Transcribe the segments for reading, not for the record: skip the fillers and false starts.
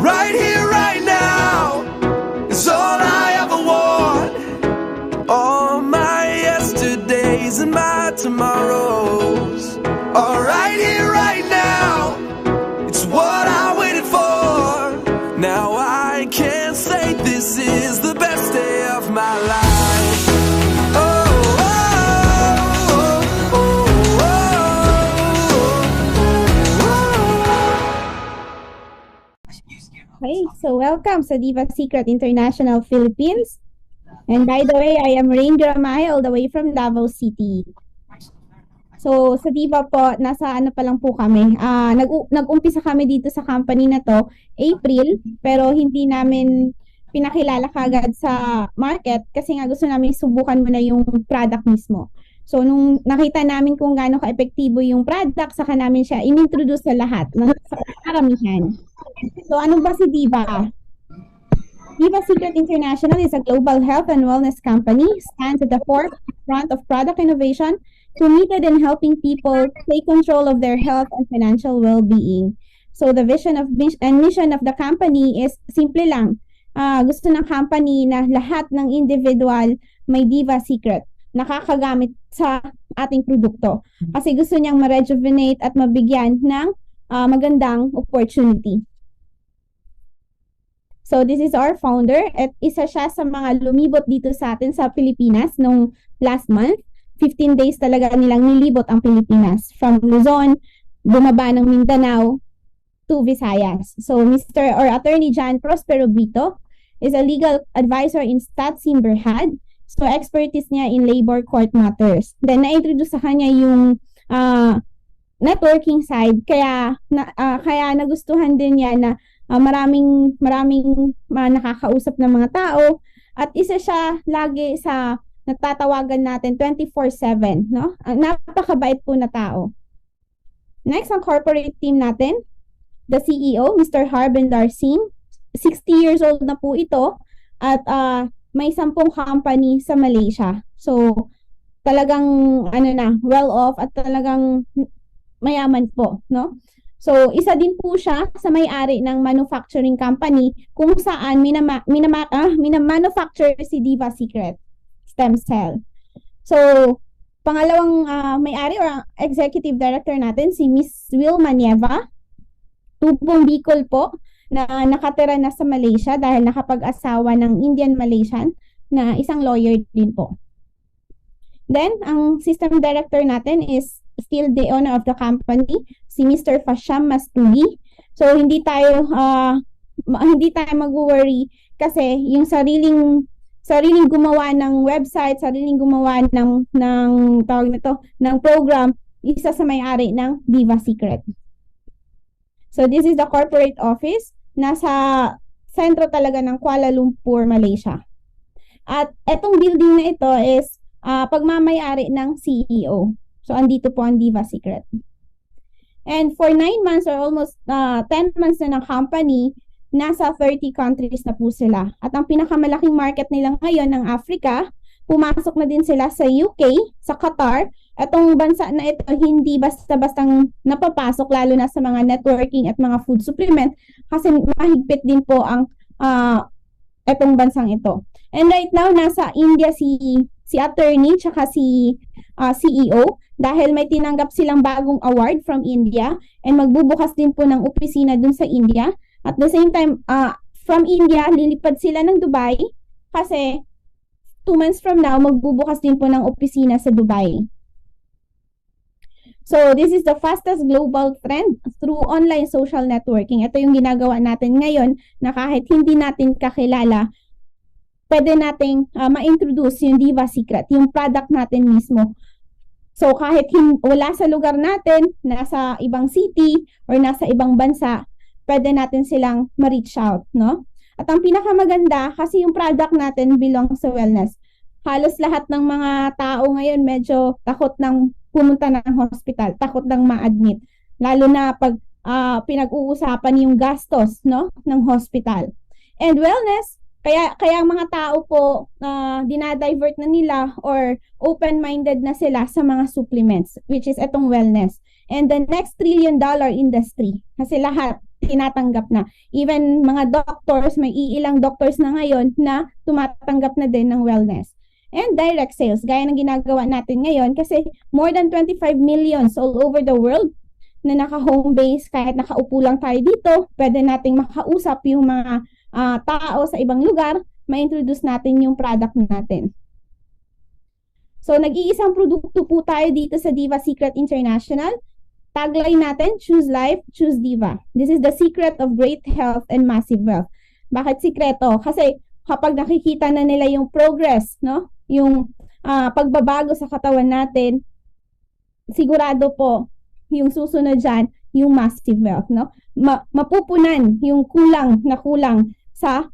Right here, right now is all I ever want. All my yesterdays and my tomorrows are right here, right now. It's what I waited for. Now I can say this is the best day of my life. Hey, so welcome sa Diva Secret International Philippines. And by the way, I am Rain Gramay all the way from Davao City. So sa Diva po, nasa ano pa lang po kami. Nag-umpisa kami dito sa company na to April, pero hindi namin pinakilala kagad sa market kasi nga gusto namin subukan muna yung product mismo. So nung nakita namin kung gaano ka-epektibo yung product, saka namin siya inintroduce sa lahat ng karamihan. So ano ba si Diva? Diva Secret International is a global health and wellness company, stands at the forefront of product innovation, committed in helping people take control of their health and financial well-being. So the vision of and mission of the company is simple lang. Gusto ng company na lahat ng individual may Diva Secret nakakagamit sa ating produkto. Kasi gusto niyang ma-rejuvenate at mabigyan ng magandang opportunity. So this is our founder at isa siya sa mga lumibot dito sa atin sa Pilipinas nung last month. 15 days talaga nilang nilibot ang Pilipinas. From Luzon, bumaba ng Mindanao to Visayas. So Mr. or Attorney John Prospero Brito is a legal advisor in Statsim Berhad. So expertise niya in labor court matters. Then na-introduce sa kanya yung networking side kaya nagustuhan din niya na maraming nakakausap ng mga tao at isa siya lagi sa natatawagan natin 24/7, no? Ang napakabait po na tao. Next, ang corporate team natin, the CEO, Mr. Harbinder Singh. 60 years old na po ito at may 10 company sa Malaysia. So, talagang well off at talagang mayaman po, no? So, isa din po siya sa may-ari ng manufacturing company kung saan minamanufacture si Diva Secret Stem Cell. So, pangalawang may-ari or executive director natin si Miss Wilma Nieva, tubong Bicol po, na nakatira na sa Malaysia dahil nakapag-asawa ng Indian-Malaysian na isang lawyer din po. Then, ang system director natin is still the owner of the company, si Mr. Fasham Mastuli. So, hindi tayo mag-worry kasi yung sariling gumawa ng website, sariling gumawa ng tawag nito, ng program, isa sa may-ari ng Diva Secret. So, this is the corporate office. Nasa sentro talaga ng Kuala Lumpur, Malaysia. At etong building na ito is pagmamayari ng CEO. So, andito po ang Diva Secret. And for 9 months or almost 10 months na ng company, nasa 30 countries na po sila. At ang pinakamalaking market nila ngayon ng Africa, pumasok na din sila sa UK, sa Qatar. Itong bansa na ito hindi basta-bastang napapasok lalo na sa mga networking at mga food supplement kasi mahigpit din po ang itong bansang ito. And right now nasa India si attorney tsaka si CEO dahil may tinanggap silang bagong award from India and magbubukas din po ng opisina dun sa India. At the same time from India lilipad sila ng Dubai kasi 2 months from now magbubukas din po ng opisina sa Dubai. So, this is the fastest global trend through online social networking. Ito yung ginagawa natin ngayon na kahit hindi natin kakilala, pwede nating ma-introduce yung Diva Secret, yung product natin mismo. So, kahit wala sa lugar natin, nasa ibang city or nasa ibang bansa, pwede natin silang ma-reach out, no? At ang pinakamaganda, kasi yung product natin belongs sa wellness. Halos lahat ng mga tao ngayon medyo takot ng pumunta ng hospital, takot ng ma-admit. Lalo na pag pinag-uusapan yung gastos, no, ng hospital. And wellness, kaya ang mga tao po dinadivert na nila or open-minded na sila sa mga supplements, which is itong wellness. And the next $1 trillion industry, kasi lahat tinatanggap na. Even mga doctors, may iilang doctors na ngayon na tumatanggap na din ng wellness. And direct sales, gaya ng ginagawa natin ngayon kasi more than 25 millions all over the world na naka-home base, kahit nakaupo lang tayo dito, pwede nating makausap yung mga tao sa ibang lugar, ma-introduce natin yung product natin. So, nag-iisang produkto po tayo dito sa Diva Secret International. Tagline natin, choose life, choose Diva. This is the secret of great health and massive wealth. Bakit sikreto? Kasi kapag nakikita na nila yung progress, no? Yung pagbabago sa katawan natin, sigurado po, yung susunod dyan, yung massive wealth, no? Mapupunan yung kulang sa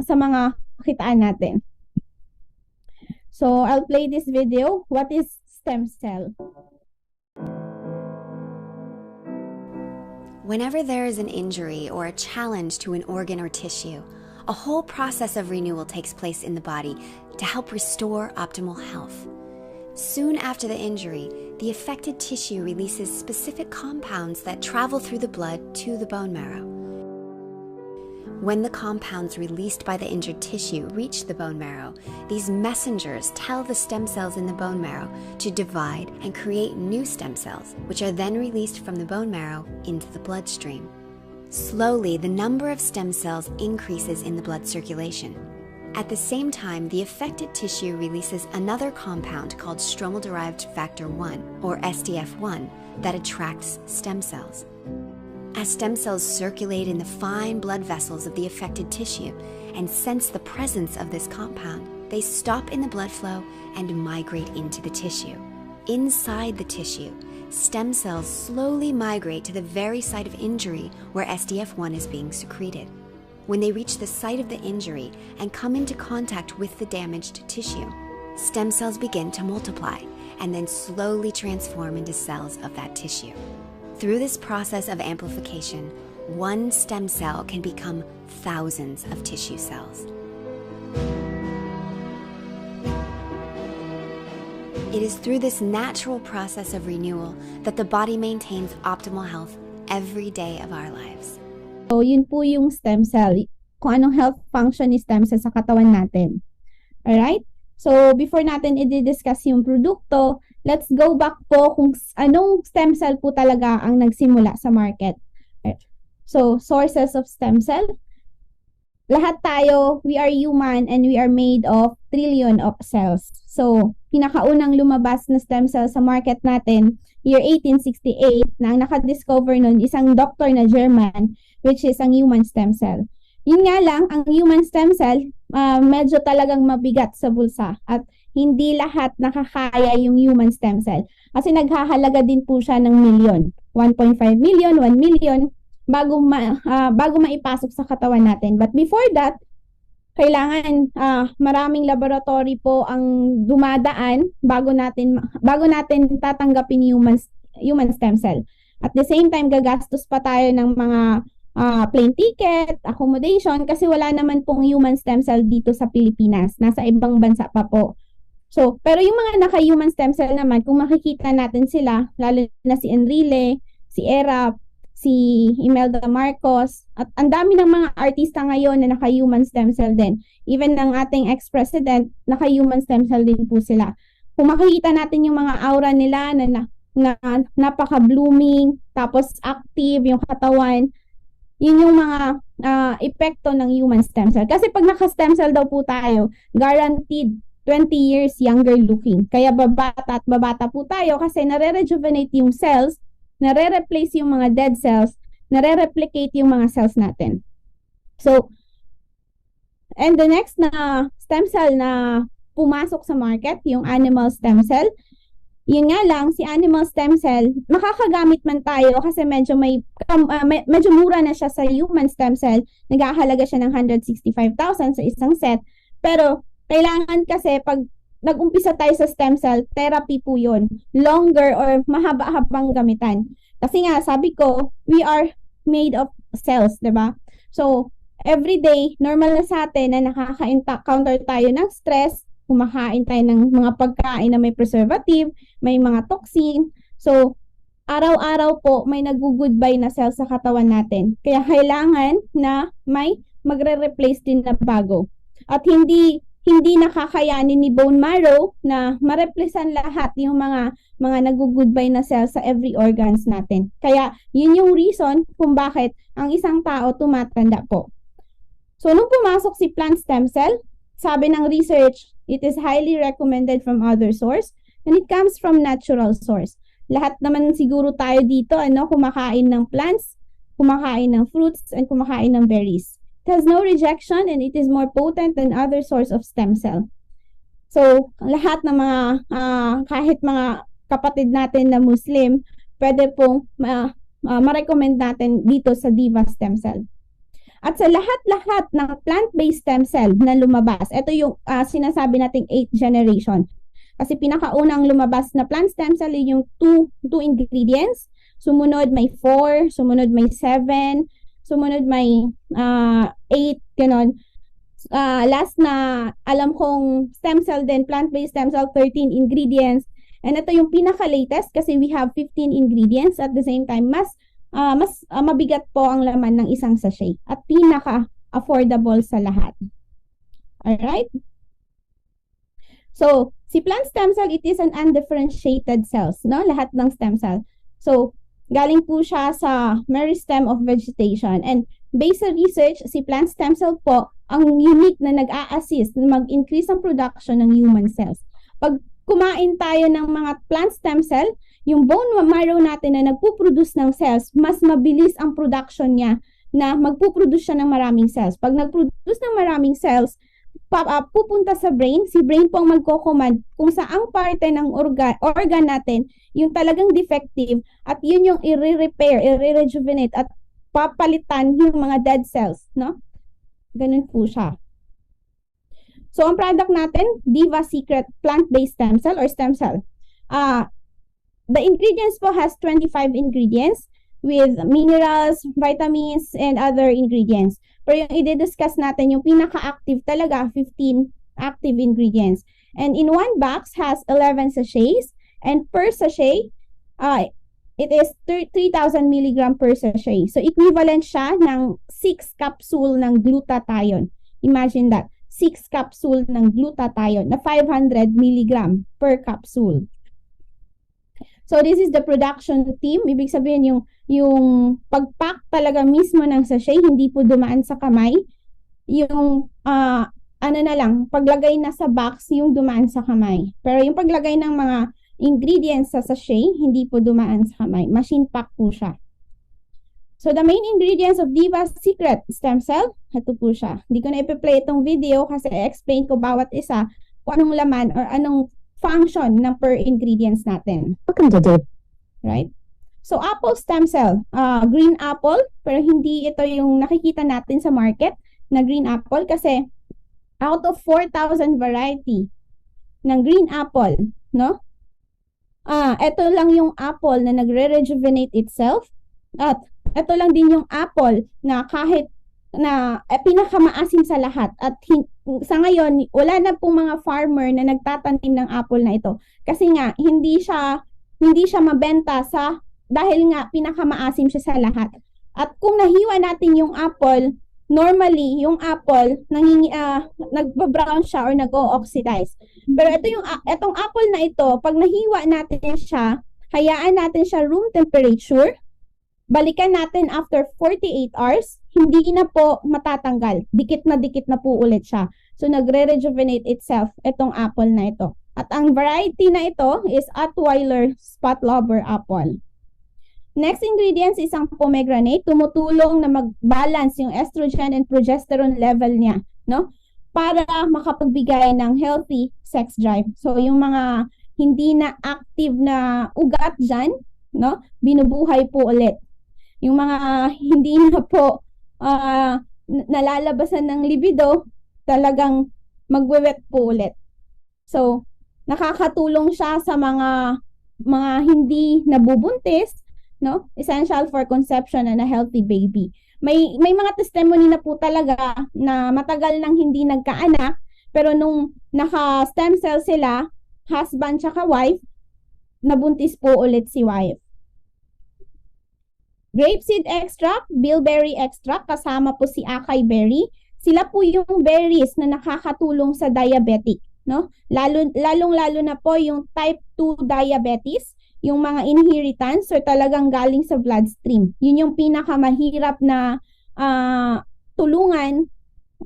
mga kitaan natin. So, I'll play this video. What is stem cell? Whenever there is an injury or a challenge to an organ or tissue, a whole process of renewal takes place in the body to help restore optimal health. Soon after the injury, the affected tissue releases specific compounds that travel through the blood to the bone marrow. When the compounds released by the injured tissue reach the bone marrow, these messengers tell the stem cells in the bone marrow to divide and create new stem cells, which are then released from the bone marrow into the bloodstream. Slowly, the number of stem cells increases in the blood circulation. At the same time, the affected tissue releases another compound called stromal-derived factor 1, or SDF1, that attracts stem cells. As stem cells circulate in the fine blood vessels of the affected tissue and sense the presence of this compound, they stop in the blood flow and migrate into the tissue. Inside the tissue, stem cells slowly migrate to the very site of injury where SDF1 is being secreted. When they reach the site of the injury and come into contact with the damaged tissue, stem cells begin to multiply and then slowly transform into cells of that tissue. Through this process of amplification, one stem cell can become thousands of tissue cells. It is through this natural process of renewal that the body maintains optimal health every day of our lives. So, yun po yung stem cell. Kung anong health function ni stem cell sa katawan natin. Alright? So, before natin i-discuss yung produkto, let's go back po kung anong stem cell po talaga ang nagsimula sa market. So, sources of stem cell. Lahat tayo, we are human and we are made of trillion of cells. So, pinakaunang lumabas na stem cell sa market natin, year 1868, na ang nakadiscover nun, isang doctor na German, which is ang human stem cell. Yun nga lang, ang human stem cell, medyo talagang mabigat sa bulsa at hindi lahat nakakaya yung human stem cell. Kasi naghahalaga din po siya ng milyon. 1.5 million, 1 million, bago maipasok sa katawan natin. But before that, kailangan maraming laboratory po ang dumadaan bago natin tatanggapin human stem cell. At the same time, gagastos pa tayo ng mga plane ticket, accommodation, kasi wala naman pong human stem cell dito sa Pilipinas. Nasa ibang bansa pa po. So, pero yung mga naka-human stem cell naman, kung makikita natin sila, lalo na si Enrile, si Erap, si Imelda Marcos, at ang dami ng mga artista ngayon na naka-human stem cell din. Even ng ating ex-president, naka-human stem cell din po sila. Kung makikita natin yung mga aura nila na napaka-blooming, tapos active yung katawan, yun yung mga epekto ng human stem cell. Kasi pag naka-stem cell daw po tayo, guaranteed 20 years younger looking. Kaya babata at babata po tayo kasi nare-rejuvenate yung cells, nare-replace yung mga dead cells, nare-replicate yung mga cells natin. So, and the next na stem cell na pumasok sa market, yung animal stem cell, yun nga lang, si animal stem cell, makakagamit man tayo kasi medyo mura na siya sa human stem cell. Naghahalaga siya ng 165,000 sa isang set. Pero, kailangan kasi pag nag-umpisa tayo sa stem cell, therapy po yun. Longer or mahaba-habang gamitan. Kasi nga, sabi ko, we are made of cells, diba? So, every day, normal na sa atin na nakaka-counter tayo ng stress, kumakain tayo ng mga pagkain na may preservative, may mga toxin. So, araw-araw po may nag-goodbye na cells sa katawan natin. Kaya kailangan na may magre-replace din na bago. At hindi nakakayanin ni bone marrow na ma-replacean lahat yung mga nag-goodbye na cells sa every organs natin. Kaya yun yung reason kung bakit ang isang tao tumatanda po. So nung pumasok si plant stem cell, sabi ng research, it is highly recommended from other source and it comes from natural source. Lahat naman siguro tayo dito, kumakain ng plants, kumakain ng fruits, and kumakain ng berries. It has no rejection and it is more potent than other source of stem cell. So, lahat ng mga, kahit mga kapatid natin na Muslim, pwede pong ma-recommend natin dito sa Diva stem cell. At sa lahat-lahat ng plant-based stem cell na lumabas, ito yung sinasabi nating 8th generation. Kasi pinakaunang lumabas na plant stem cell yung 2 ingredients. Sumunod may 4, sumunod may 7, sumunod may 8, ganon. Last na alam kong stem cell din, plant-based stem cell, 13 ingredients. And ito yung pinaka-latest kasi we have 15 ingredients. At the same time, mas mabigat po ang laman ng isang sachet. At pinaka-affordable sa lahat. Alright? So, si plant stem cell, it is an undifferentiated cells, no? Lahat ng stem cell. So, galing po siya sa meristem of vegetation. And based sa research, si plant stem cell po, ang unique na nag-a-assist na mag-increase ang production ng human cells. Pag kumain tayo ng mga plant stem cell, yung bone marrow natin na nagpuproduce ng cells, mas mabilis ang production niya na magpuproduce siya ng maraming cells. Pag nagproduce ng maraming cells, pupunta sa brain, si brain po ang magko-command kung saang parte ng organ natin yung talagang defective at yun yung i-repair, i-rejuvenate at papalitan yung mga dead cells, no? Ganun po siya. So, ang product natin, Diva Secret plant-based stem cell or stem cell. The ingredients po has 25 ingredients with minerals, vitamins, and other ingredients. Pero yung i-discuss natin, yung pinaka-active talaga, 15 active ingredients. And in one box has 11 sachets. And per sachet, it is 3,000 mg per sachet. So, equivalent siya ng 6 capsule ng glutathione. Imagine that. 6 capsule ng glutathione na 500 mg per capsule. So, this is the production team. Ibig sabihin yung pag-pack talaga mismo ng sachet, hindi po dumaan sa kamay. Yung, paglagay na sa box, yung dumaan sa kamay. Pero yung paglagay ng mga ingredients sa sachet, hindi po dumaan sa kamay. Machine pack po siya. So, the main ingredients of Diva Secret Stem Cell, ito po siya. Hindi ko na ipi-play itong video kasi i-explain ko bawat isa kung anong laman or anong function ng per ingredients natin. Right? So, apple stem cell. Green apple, pero hindi ito yung nakikita natin sa market na green apple kasi out of 4,000 variety ng green apple, no? Ito lang yung apple na nagre-rejuvenate itself at ito lang din yung apple na kahit na pinakamaasim sa lahat at sa ngayon wala na pong mga farmer na nagtatanim ng apple na ito kasi nga hindi siya mabenta dahil nga pinakamaasim siya sa lahat. At kung nahiwa natin yung apple, normally yung apple nagba-brown siya or nag-o-oxidize. Pero itong apple na ito, pag nahiwa natin siya, hayaan natin siya room temperature. Balikan natin after 48 hours, hindi na po matatanggal. Dikit na po ulit siya. So, nagre-rejuvenate itself itong apple na ito. At ang variety na ito is Attweiler Spot Lover Apple. Next ingredients is ang pomegranate. Tumutulong na mag-balance yung estrogen and progesterone level niya, no? Para makapagbigay ng healthy sex drive. So, yung mga hindi na active na ugat dyan, no? Binubuhay po ulit. Yung mga hindi na po nalalabasan ng libido, talagang magwewet po ulit. So, nakakatulong siya sa mga hindi nabubuntis, no? Essential for conception and a healthy baby. May mga testimony na po talaga na matagal nang hindi nagkaanak, pero nung naka-stem cell sila, husband tsaka wife, nabuntis po ulit si wife. Grapeseed extract, bilberry extract, kasama po si acai berry. Sila po yung berries na nakakatulong sa diabetic, no? Lalong-lalo na po yung type 2 diabetes, yung mga inheritance or talagang galing sa bloodstream. Yun yung pinakamahirap na tulungan.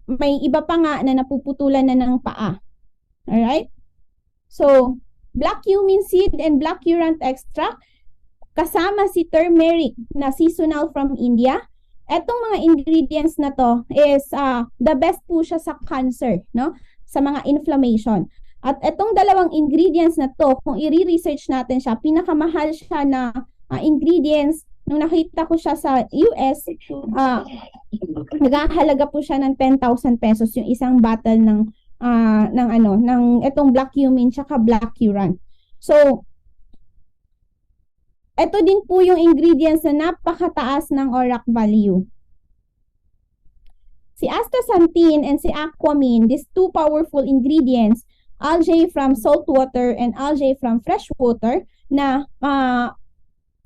May iba pa nga na napuputulan na ng paa. Alright? So, black cumin seed and black currant extract, kasama si turmeric na seasonal from India. Etong mga ingredients na to is the best po siya sa cancer, no? Sa mga inflammation. At etong dalawang ingredients na to, kung i-research natin siya, pinakamahal siya na ingredients. Nung nakita ko siya sa US, nagahalaga po siya ng 10,000 pesos yung isang bottle ng etong black cumin tsaka black currant. So, ito din po yung ingredients na napakataas ng ORAC value. Si astaxanthin and si aquamine, these two powerful ingredients, algae from salt water and algae from fresh water, na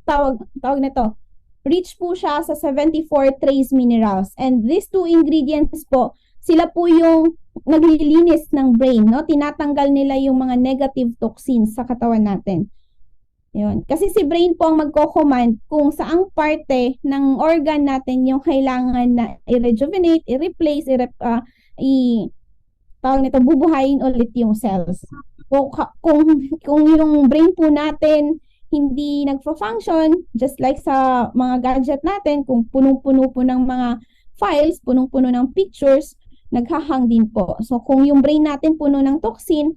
tawag nito, rich po siya sa 74 trace minerals. And these two ingredients po, sila po yung naglilinis ng brain, no? Tinatanggal nila yung mga negative toxins sa katawan natin. Yun. Kasi si brain po ang magko-command kung saang parte ng organ natin yung kailangan na i-rejuvenate, i-replace, bubuhayin ulit yung cells. Kung yung brain po natin hindi nagfa-function, just like sa mga gadget natin, kung punong-puno po ng mga files, punong-puno ng pictures, naghahang din po. So kung yung brain natin puno ng toxin,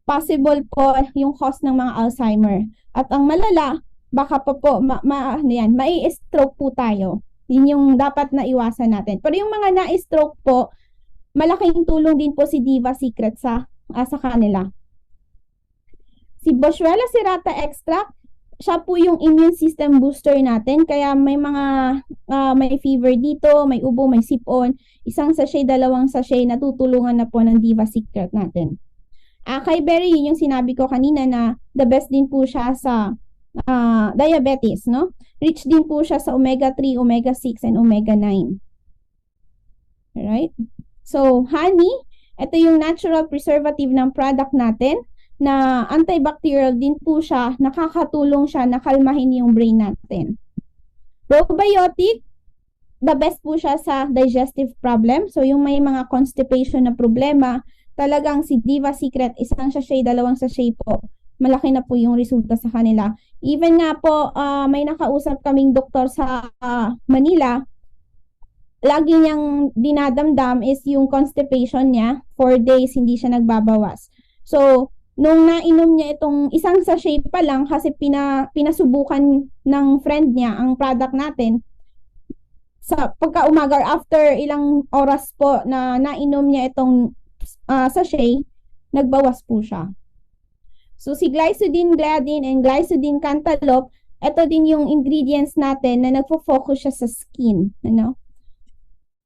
possible po yung cause ng mga Alzheimer. At ang malala, baka pa po mai-stroke po tayo. Yun yung dapat na iwasan natin. Pero yung mga na-stroke po, malaking tulong din po si Diva Secret sa kanila. Si Boswellia serrata extract, siya po yung immune system booster natin. Kaya may mga may fever dito, may ubo, may sipon. Isang sachet, dalawang sachet, natutulungan na po ng Diva Secret natin. Acai berry, yun yung sinabi ko kanina na the best din po siya sa diabetes, no? Rich din po siya sa omega-3, omega-6, and omega-9. Alright? So, honey, ito yung natural preservative ng product natin na antibacterial din po siya, nakakatulong siya na kalmahin yung brain natin. Probiotic, the best po siya sa digestive problem. So, yung may mga constipation na problema, talagang si Diva Secret, isang sachet, dalawang sachet po, malaki na po yung resulta sa kanila. Even nga po, may nakausap kaming doktor sa Manila, lagi niyang dinadamdam is yung constipation niya, 4 days, hindi siya nagbabawas. So, nung nainom niya itong isang sachet pa lang, kasi pinasubukan ng friend niya ang product natin, sa pagka-umaga, after ilang oras po na nainom niya itong sachet, nagbawas po siya. So, si glycidine gliadin and glycidine cantaloupe, ito din yung ingredients natin na nagfo-focus siya sa skin, ano?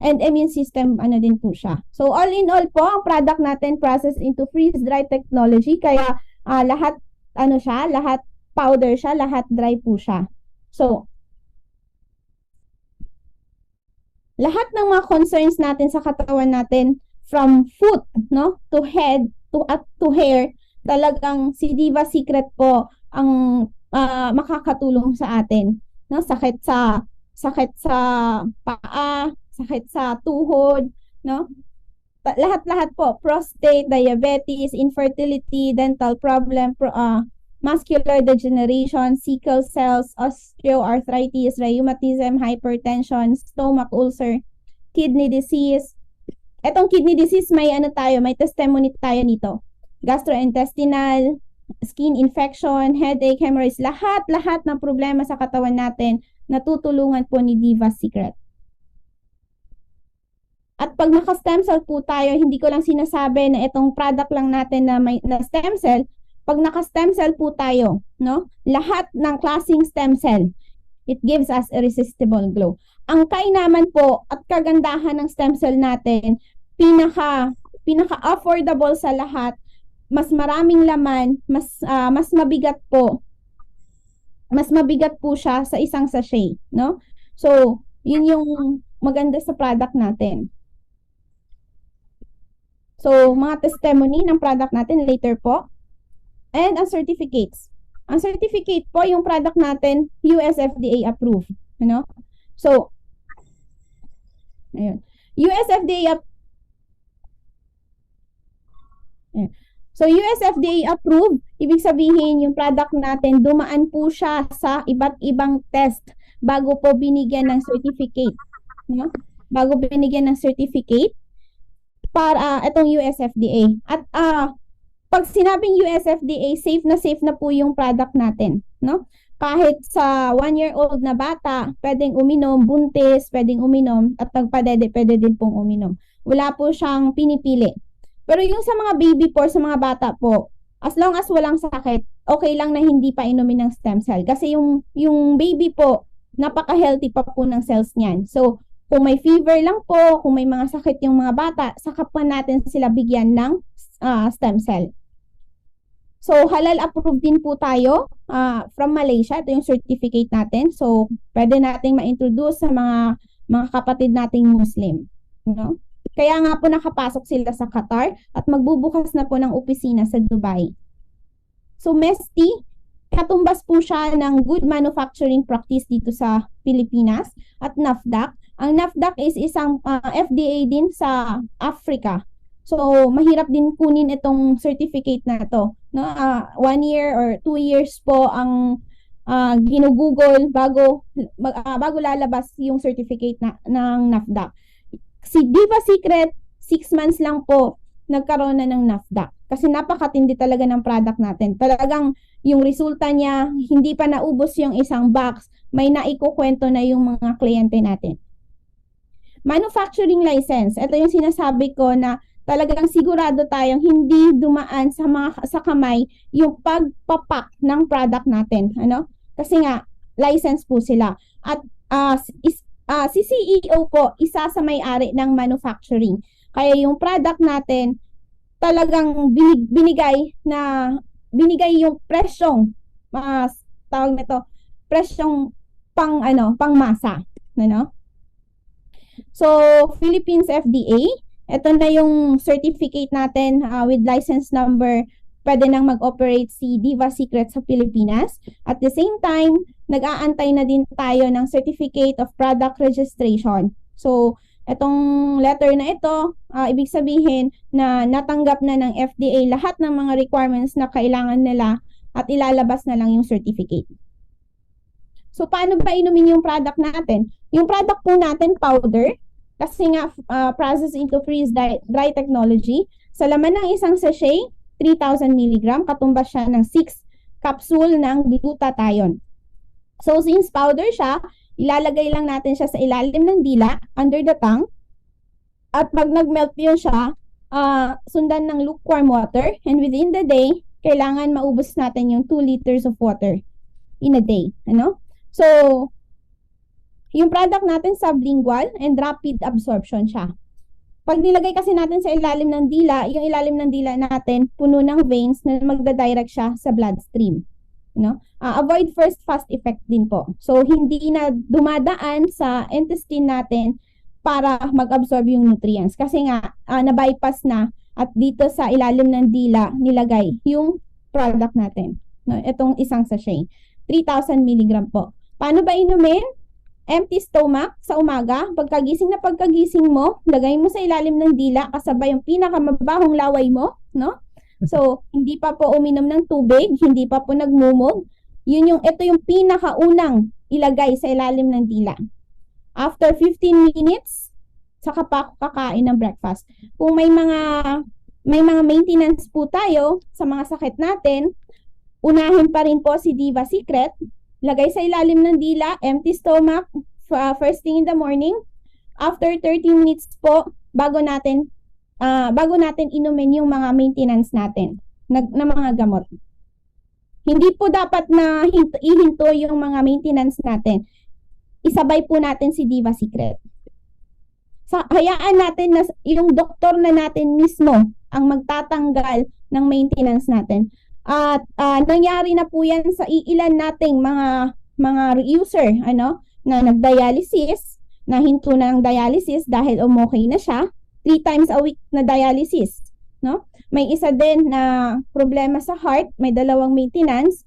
And immune system, din po siya. So, all in all po, ang product natin processed into freeze-dry technology, kaya lahat, lahat powder siya, lahat dry po siya. So, lahat ng mga concerns natin sa katawan natin, from foot, no, to head, to hair, talagang si Diva Secret po ang makakatulong sa atin, no? Sakit sa paa, sakit sa tuhod, no? Lahat-lahat po, prostate, diabetes, infertility, dental problem, muscular degeneration, sickle cells, osteoarthritis, rheumatism, hypertension, stomach ulcer, kidney disease. Etong kidney disease, may testimony tayo nito. Gastrointestinal, skin infection, headache, hemorrhoids, lahat ng problema sa katawan natin, natutulungan po ni Diva Secret. At pag naka-stem cell po tayo, hindi ko lang sinasabi na itong product lang natin na may stem cell. Pag naka-stem cell po tayo, no? Lahat ng klaseng stem cell, it gives us irresistible glow. Ang kainaman po at kagandahan ng stem cell natin, pinaka-affordable sa lahat, mas maraming laman, mas mabigat po. Mas mabigat po siya sa isang sachet, no? So, yun yung maganda sa product natin. So, mga testimony ng product natin later po. And ang certificates. Ang certificate po, yung product natin, US FDA approved. Ano? So, ayun. US FDA So, US FDA approved, ibig sabihin yung product natin, dumaan po siya sa iba't ibang test bago po binigyan ng certificate. No? Bago binigyan ng certificate para itong US FDA. At pag sinabing US FDA, safe na po yung product natin. No? Kahit sa 1-year-old na bata, pwedeng uminom, buntis, pwedeng uminom, at nagpadede, pwede din pong uminom. Wala po siyang pinipili. Pero yung sa mga baby po, sa mga bata po, as long as walang sakit, okay lang na hindi pa inumin ng stem cell. Kasi yung baby po, napaka-healthy pa po ng cells niyan. So, kung may fever lang po, kung may mga sakit yung mga bata, saka pa natin sila bigyan ng stem cell. So, halal approved din po tayo from Malaysia. Ito yung certificate natin. So, pwede nating ma-introduce sa mga kapatid nating Muslim. You know? Kaya nga po nakapasok sila sa Qatar at magbubukas na po ng opisina sa Dubai. So, MESTI, katumbas po siya ng good manufacturing practice dito sa Pilipinas at NAFDAC. Ang NAFDAC is isang FDA din sa Africa. So, mahirap din kunin itong certificate na ito. No? 1 year or 2 years po ang ginugugol bago lalabas yung certificate ng NAFDAC. Si Diva Secret, 6 months lang po nagkaroon na ng NAFDAC. Kasi napakatindi talaga ng product natin. Talagang yung resulta niya, hindi pa naubos yung isang box, may naikukwento na yung mga kliyente natin. Manufacturing license. Ito yung sinasabi ko na talagang sigurado tayong hindi dumaan sa kamay yung pagpapak ng product natin. Ano? Kasi nga, license po sila. At si CEO po, isa sa may-ari ng manufacturing. Kaya yung product natin, talagang binigay yung presyong, tawag na to, presyong pang masa. Ano? So, Philippines FDA, ito na yung certificate natin with license number. Pwede nang mag-operate si Diva Secret sa Pilipinas. At the same time, nag-aantay na din tayo ng Certificate of Product Registration. So, itong letter na ito, ibig sabihin na natanggap na ng FDA lahat ng mga requirements na kailangan nila at ilalabas na lang yung certificate. So, paano ba inumin yung product natin? Yung product po natin, powder, kasi nga process into freeze-dry technology. Sa laman ng isang sachet, 3,000 mg, katumbas siya ng 6 capsule ng glutathione. So, since powder siya, ilalagay lang natin siya sa ilalim ng dila, under the tongue. At pag nag-melt yun siya, sundan ng lukewarm water. And within the day, kailangan maubos natin yung 2 liters of water in a day. Ano? So, yung product natin sublingual and rapid absorption siya. Pag nilagay kasi natin sa ilalim ng dila, yung ilalim ng dila natin puno ng veins na magda-direct siya sa bloodstream. No? Avoid first fast effect din po. So, hindi na dumadaan sa intestine natin para mag-absorb yung nutrients. Kasi nga, na-bypass na at dito sa ilalim ng dila nilagay yung product natin. No? Itong isang sachet. 3,000 mg po. Paano ba inumin? Empty stomach sa umaga, pagkagising mo, lagay mo sa ilalim ng dila kasabay yung pinakamabahong laway mo, no? So, hindi pa po uminom ng tubig, hindi pa po nagmumog. Ito yung pinakaunang ilagay sa ilalim ng dila. After 15 minutes, saka pa kakain ng breakfast. Kung may mga maintenance po tayo sa mga sakit natin, unahin pa rin po si Diva Secret. Lagay sa ilalim ng dila, empty stomach, first thing in the morning. After 30 minutes po, bago natin inumin yung mga maintenance natin na mga gamot. Hindi po dapat na ihinto yung mga maintenance natin. Isabay po natin si Diva Secret. Hayaan natin na yung doktor na natin mismo ang magtatanggal ng maintenance natin. At nangyari na po yan sa ilan nating mga user, ano? na nag-dialysis, na hinto na ng dialysis dahil okay na siya, 3 times a week na dialysis, no? May isa din na problema sa heart, may 2 maintenance,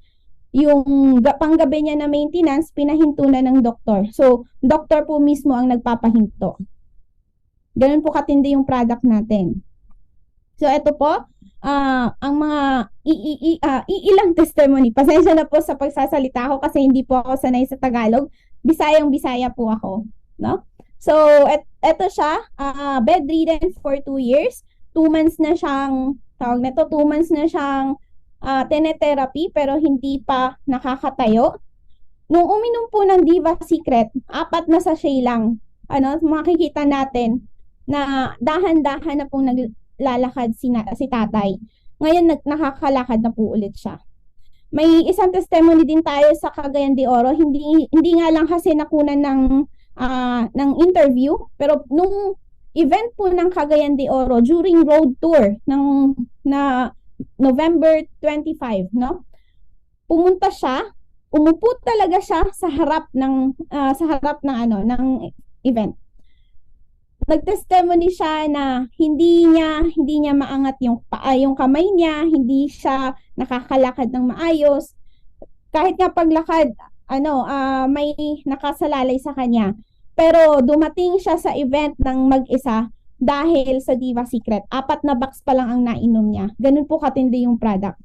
yung panggabi niya na maintenance, pinahinto na ng doktor. So, doktor po mismo ang nagpapahinto. Ganun po katindi yung product natin. So, ito po, ang mga iilang testimony. Pasensya na po sa pagsasalita ko kasi hindi po ako sanay sa Tagalog. Bisayang-Bisaya po ako, no? So, ito siya, bedridden for 2 years. 2 months na siyang, 2 months na siyang tenetherapy pero hindi pa nakakatayo. Nung uminom po ng Diva Secret, 4 na sachet lang. Makikita natin na dahan-dahan na pong naglalakad si tatay. Ngayon nakakalakad na po ulit siya. May isang testimony din tayo sa Cagayan de Oro. Hindi nga lang kasi nakunan ng interview, pero nung event po ng Cagayan de Oro during road tour na November 25, no? Pumunta siya, umupo talaga siya sa harap ng ng event. Nagtestimony siya na hindi niya maangat yung kamay niya, hindi siya nakakalakad ng maayos. Kahit nga paglakad, may nakasalalay sa kanya. Pero dumating siya sa event ng mag-isa dahil sa Diva Secret. 4 na box pa lang ang nainom niya. Ganun po katindi yung product.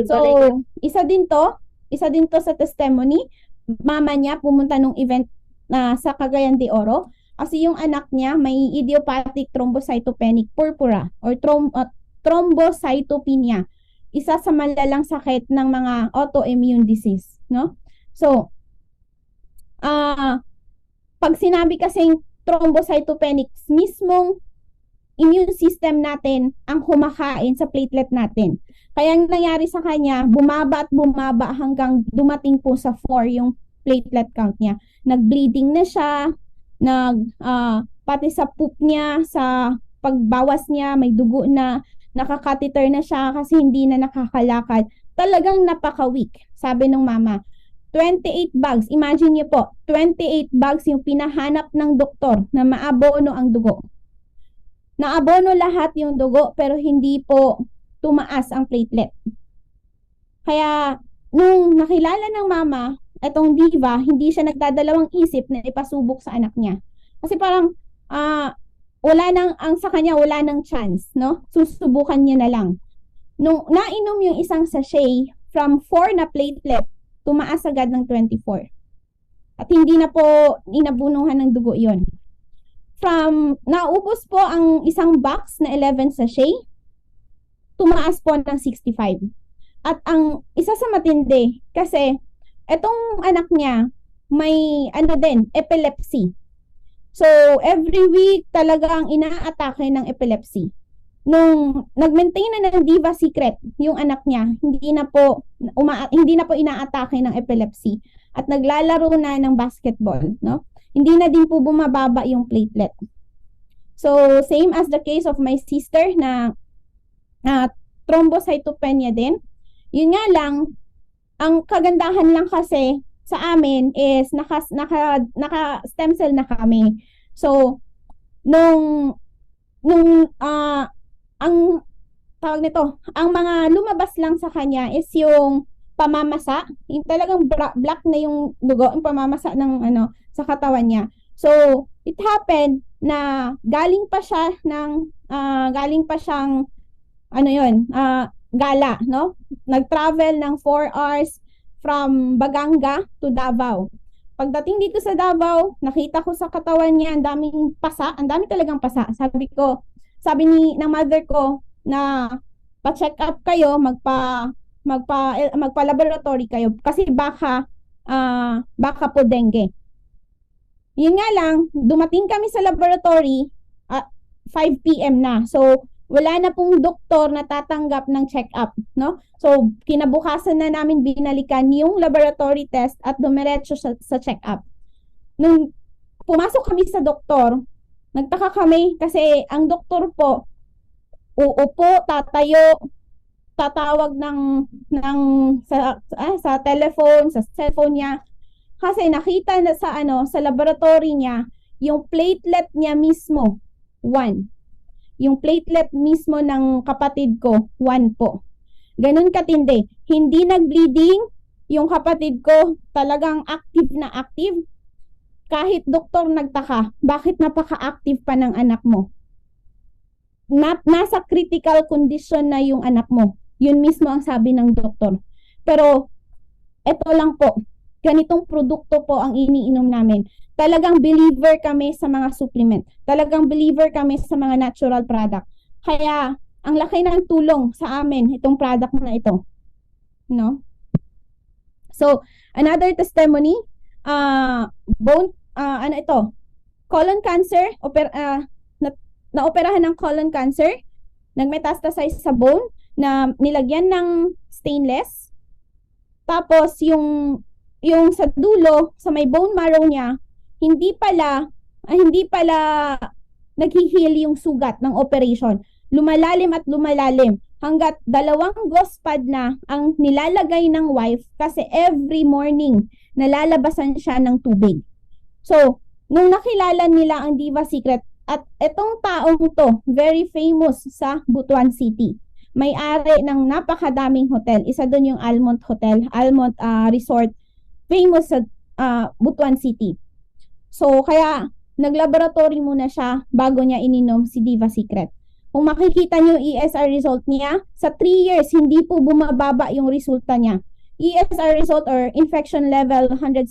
So, isa din to sa testimony. Mama niya pumunta nung event sa Cagayan de Oro kasi yung anak niya may idiopathic thrombocytopenic purpura or thrombocytopenia. Isa sa malalang sakit ng mga autoimmune disease, no? So, pag sinabi kasing thrombocytopenic, mismong immune system natin ang humakain sa platelet natin. Kaya ang nangyari sa kanya, bumaba at bumaba hanggang dumating po sa 4 yung platelet count niya. Nag-bleeding na siya, pati sa poop niya, sa pagbawas niya, may dugo na, nakakateter na siya kasi hindi na nakakalakad. Talagang napaka-weak, sabi ng mama. 28 bags, imagine niyo po, 28 bags yung pinahanap ng doktor na maabono ang dugo. Naabono lahat yung dugo pero hindi po tumaas ang platelet. Kaya nung nakilala ng mama etong Diva, hindi siya nagdadalawang isip na ipasubok sa anak niya. Kasi parang sa kanya wala nang chance, no? Susubukan niya na lang. Nung nainom yung isang sachet, from 4 na platelet, tumaas agad ng 24. At hindi na po inabunuhan ng dugo yon. Naubos po ang isang box na 11 sachet, tumaas po ng 65. At ang isa sa matindi, kasi etong anak niya, may epilepsy. So, every week talagang inaatake ng epilepsy. Nung nag-maintain na ng Diva Secret, yung anak niya, hindi na po inaatake ng epilepsy. At naglalaro na ng basketball, no? Hindi na din po bumababa yung platelet. So, same as the case of my sister na thrombocytopenia din. Yun nga lang, ang kagandahan lang kasi sa amin is naka stem cell na kami. So, ang tawag nito, ang mga lumabas lang sa kanya is yung pamamasa, yung talagang black na yung dugo, yung pamamasa ng sa katawan niya. So, it happened na galing pa siyang gala, no? Nag-travel ng 4 hours from Baganga to Davao. Pagdating dito sa Davao, nakita ko sa katawan niya ang daming pasa, ang dami talagang pasa. Sabi ng mother ko na pa-check up kayo, magpa-laboratory kayo kasi baka po dengue. Yun nga lang, dumating kami sa laboratory 5 PM na. So, wala na pong doktor na tatanggap ng check-up, no? So, kinabukasan na namin binalikan yung laboratory test at dumiretso sa check-up. Nung pumasok kami sa doktor, nagtaka kami kasi ang doktor po, uupo, tatayo, tatawag sa telephone, sa cellphone niya kasi nakita na sa laboratory niya yung platelet niya mismo 1. Yung platelet mismo ng kapatid ko 1 po. Ganun katindi. Hindi nag-bleeding yung kapatid ko, talagang active na active. Kahit doktor nagtaka, bakit napaka-active pa ng anak mo? Nasa critical condition na yung anak mo. Yun mismo ang sabi ng doktor. Pero, eto lang po, ganitong produkto po ang iniinom namin. Talagang believer kami sa mga supplement. Talagang believer kami sa mga natural product. Kaya, ang laki ng tulong sa amin itong product na ito. No? So, another testimony, colon cancer, naoperahan ng colon cancer, nagmetastasize sa bone, na nilagyan ng stainless. Tapos, yung sa dulo, sa may bone marrow niya, hindi pala nag-heal yung sugat ng operation. Lumalalim at lumalalim hanggat 2 gauze pad na ang nilalagay ng wife kasi every morning nalalabasan siya ng tubig. So, nung nakilala nila ang Diva Secret at etong taong to, very famous sa Butuan City. May-ari ng napakadaming hotel. Isa doon yung Almont Hotel, Almont Resort, famous sa Butuan City. So, kaya naglaboratory muna siya bago niya ininom si Diva Secret. Kung makikita nyo yung ESR result niya, sa 3 years, hindi po bumababa yung resulta niya. ESR result or infection level 117,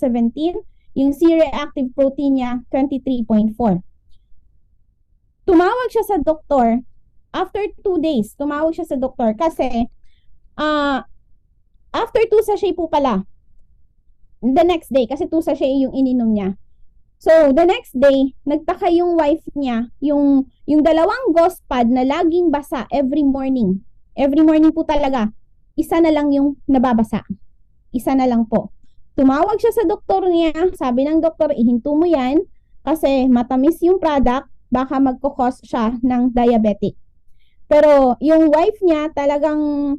yung C-reactive protein niya 23.4. Tumawag siya sa doktor, after 2 days, tumawag siya sa doktor kasi after 2 sachet po pala, the next day, kasi 2 sachet yung ininom niya. So, the next day, nagtaka yung wife niya, yung 2 gauze pad na laging basa every morning. Every morning po talaga, isa na lang yung nababasa. Isa na lang po. Tumawag siya sa doktor niya, sabi ng doktor, ihinto mo yan kasi matamis yung product, baka magkukos siya ng diabetic. Pero yung wife niya talagang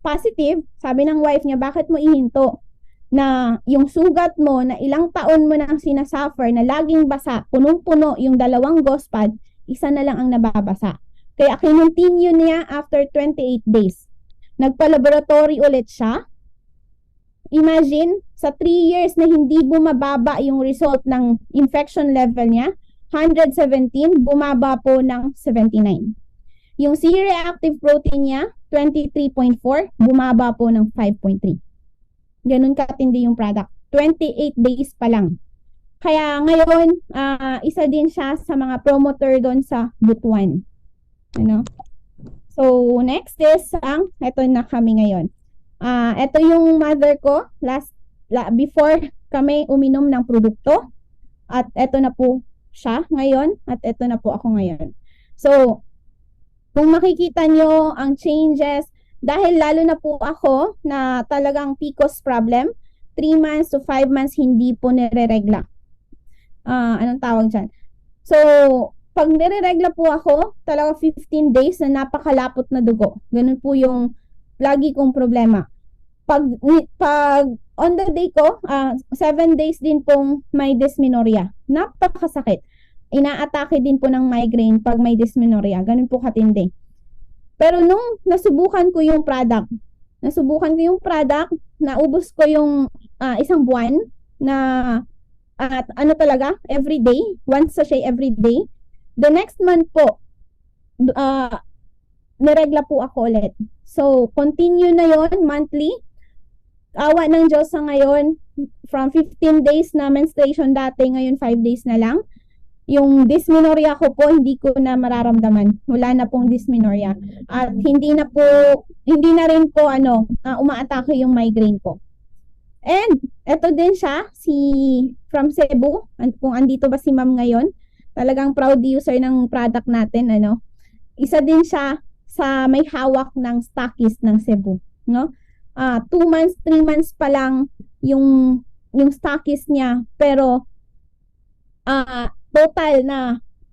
positive, sabi ng wife niya, bakit mo ihinto? Na yung sugat mo na ilang taon mo nang sinasuffer na laging basa, punong-puno yung 2 gauze pad, isa na lang ang nababasa. Kaya kinontinue niya after 28 days. Nagpa-laboratory ulit siya. Imagine, sa 3 years na hindi bumababa yung result ng infection level niya, 117, bumaba po ng 79. Yung C-reactive protein niya, 23.4, bumaba po ng 5.3. Ganun katindi yung product. 28 days pa lang. Kaya ngayon, isa din siya sa mga promoter doon sa Butuan. Ano? So, next is eto na kami ngayon. Ito yung mother ko before kami uminom ng produkto. At eto na po siya ngayon. At eto na po ako ngayon. So, kung makikita nyo ang changes, dahil lalo na po ako na talagang PCOS problem, 3 months to 5 months hindi po nire-regla. Anong tawag dyan? So, pag nire-regla po ako, talaga 15 days na napakalapot na dugo. Ganun po yung lagi kong problema. Pag on the day ko, 7 days din pong may dysmenorrhea. Napakasakit. Inaatake din po ng migraine pag may dysmenorrhea. Ganun po katindi. Pero nung nasubukan ko yung product, naubos ko yung 1 buwan na talaga, every day, once sachet every day. The next month po, niregla po ako ulit. So, continue na yon monthly. Awa ng Diyos sa ngayon, from 15 days na menstruation dati, ngayon 5 days na lang. Yung dysmenorrhea ko po, hindi ko na mararamdaman. Wala na pong dysmenorrhea. At hindi na rin po umaatake yung migraine ko. And, eto din siya, from Cebu. Kung andito ba si ma'am ngayon, talagang proud user ng product natin, Isa din siya sa may hawak ng stockist ng Cebu, no? 2 months, 3 months pa lang yung stockist niya, pero total na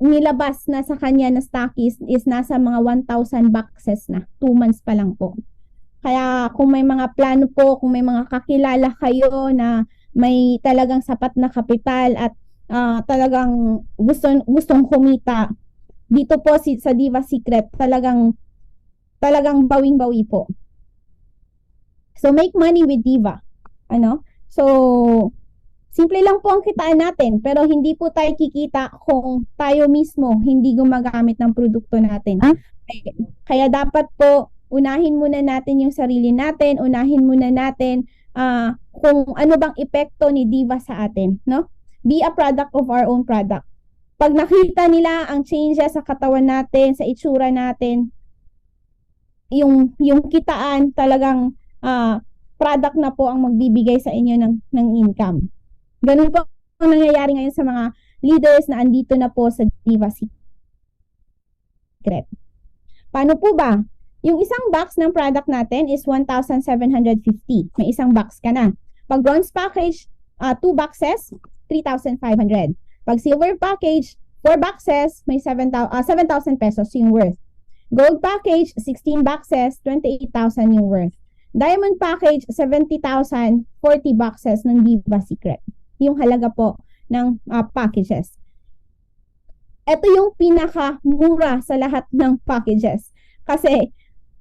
nilabas na sa kanya na stockies is nasa mga 1,000 boxes na. 2 months pa lang po. Kaya kung may mga plano po, kung may mga kakilala kayo na may talagang sapat na kapital at talagang gustong kumita, dito po sa Diva Secret, talagang bawing-bawi po. So, make money with Diva. So, simple lang po ang kitaan natin, pero hindi po tayo kikita kung tayo mismo hindi gumagamit ng produkto natin. Kaya dapat po, unahin muna natin yung sarili natin, unahin muna natin kung ano bang epekto ni Diva sa atin, no? Be a product of our own product. Pag nakita nila ang changes sa katawan natin, sa itsura natin, yung kitaan talagang product na po ang magbibigay sa inyo ng income. Ganun po ang nangyayari ngayon sa mga leaders na andito na po sa Diva Secret. Paano po ba? Yung isang box ng product natin is 1,750. May isang box ka na. Pag bronze package, 2 boxes, 3,500. Pag silver package, 4 boxes, may 7,000 pesos yung worth. Gold package, 16 boxes, 28,000 yung worth. Diamond package, 70,000, 40 boxes ng Diva Secret. Yung halaga po ng packages. Ito yung pinakamura sa lahat ng packages. Kasi,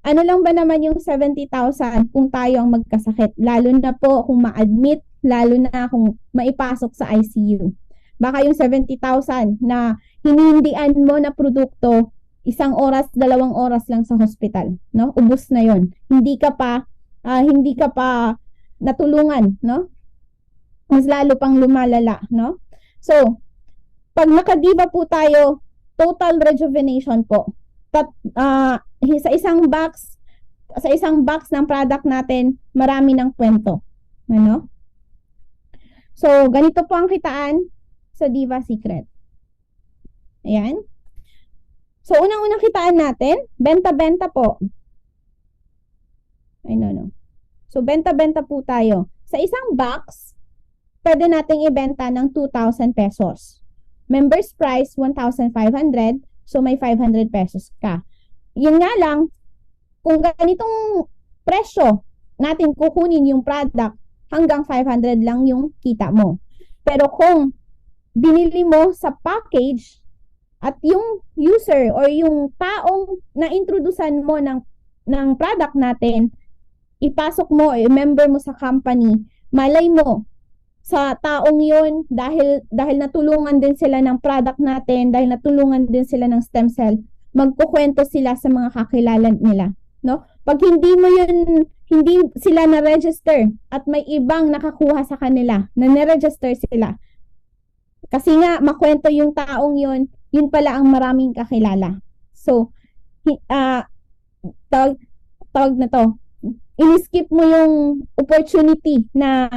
ano lang ba naman yung 70,000 kung tayo ang magkasakit? Lalo na po kung ma-admit, lalo na kung maipasok sa ICU. Baka yung 70,000 na hinindian mo na produkto, 1 oras, 2 oras lang sa hospital, no? Ubos na yon. Hindi ka pa natulungan, no? Mas lalo pang lumalala, no? So, pag nakadiva po tayo, total rejuvenation po. Sa isang box ng product natin, marami ng kwento. Ano? So, ganito po ang kitaan sa Diva Secret. Ayan. So, unang-unang kitaan natin, benta-benta po. Ay, no. So, benta-benta po tayo. Sa isang box, pwede nating ibenta ng 2,000 pesos. Members price, 1,500. So, may 500 pesos ka. Yun nga lang, kung ganitong presyo natin kukunin yung product, hanggang 500 lang yung kita mo. Pero kung binili mo sa package at yung user or yung taong na-introducean mo ng product natin, ipasok mo, i-member mo sa company, malay mo, sa taong yun, dahil natulungan din sila ng product natin, dahil natulungan din sila ng stem cell, magkukwento sila sa mga kakilala nila, no? Pag hindi sila na-register at may ibang nakakuha sa kanila, na na-register sila. Kasi nga, makwento yung taong yun pala ang maraming kakilala. So, tawag na to, in-skip mo yung opportunity na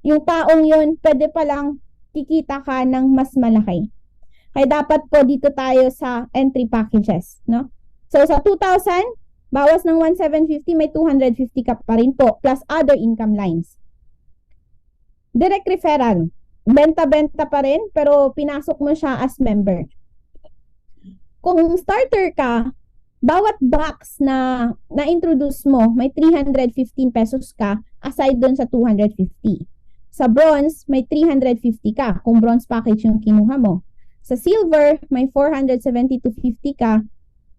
yung taong yun, pwede palang kikita ka ng mas malaki. Kaya dapat po dito tayo sa entry packages, no? So, sa 2,000, bawas ng 1,750, may 250 ka pa rin po, plus other income lines. Direct referral. Benta-benta pa rin, pero pinasok mo siya as member. Kung starter ka, bawat box na na-introduce mo, may 315 pesos ka, aside dun sa 250. Sa bronze, may 350 ka, kung bronze package yung kinuha mo. Sa silver, may 470-50 ka,